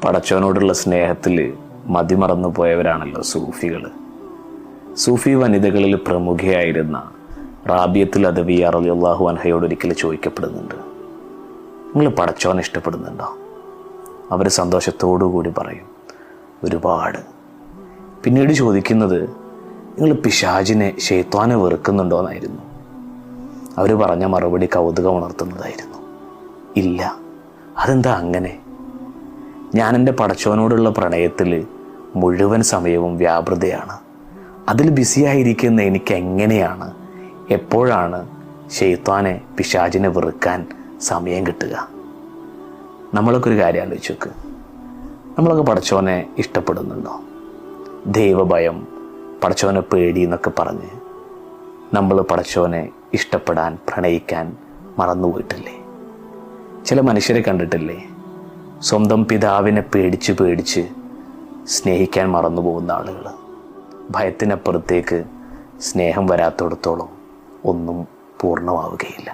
പടച്ചവനോടുള്ള സ്നേഹത്തിൽ മതിമറന്നു പോയവരാണല്ലോ സൂഫികൾ. സൂഫി വനിതകളിൽ പ്രമുഖയായിരുന്ന റാബിയത്തുൽ അദവിയ്യ റളിയല്ലാഹു അൻഹയോട് ഒരിക്കൽ ചോദിക്കപ്പെടുന്നുണ്ട്, നിങ്ങൾ പടച്ചവനെ ഇഷ്ടപ്പെടുന്നുണ്ടോ? അവർ സന്തോഷത്തോടു കൂടി പറയും, ഒരുപാട്. പിന്നീട് ചോദിക്കുന്നത്, നിങ്ങൾ പിശാചിനെ ശൈത്വാനെ വെറുക്കുന്നുണ്ടോ എന്നായിരുന്നു. അവർ പറഞ്ഞ മറുപടി കൗതുകം ഉണർത്തുന്നതായിരുന്നു, ഇല്ല. അതെന്താ അങ്ങനെ? ഞാൻ എൻ്റെ പടച്ചവനോടുള്ള പ്രണയത്തിൽ മുഴുവൻ സമയവും വ്യാപൃതയാണ്. അതിൽ ബിസിയായിരിക്കുന്ന എനിക്ക് എങ്ങനെയാണ്, എപ്പോഴാണ് ശൈത്വാനെ പിശാചിനെ വെറുക്കാൻ സമയം കിട്ടുക? നമ്മളൊക്കെ ഒരു കാര്യം ആലോചിച്ച് നോക്ക്. നമ്മളൊക്കെ പടച്ചവനെ ഇഷ്ടപ്പെടുന്നുണ്ടോ? ദൈവഭയം, പടച്ചവനെ പേടി എന്നൊക്കെ പറഞ്ഞ് നമ്മൾ പടച്ചവനെ ഇഷ്ടപ്പെടാൻ, പ്രണയിക്കാൻ മറന്നുപോയിട്ടില്ലേ? ചില മനുഷ്യരെ കണ്ടിട്ടില്ലേ, സ്വന്തം പിതാവിനെ പേടിച്ച് പേടിച്ച് സ്നേഹിക്കാൻ മറന്നു പോകുന്ന ആളുകൾ. ഭയത്തിനപ്പുറത്തേക്ക് സ്നേഹം വരാത്തിടത്തോളം ഒന്നും പൂർണ്ണമാവുകയില്ല.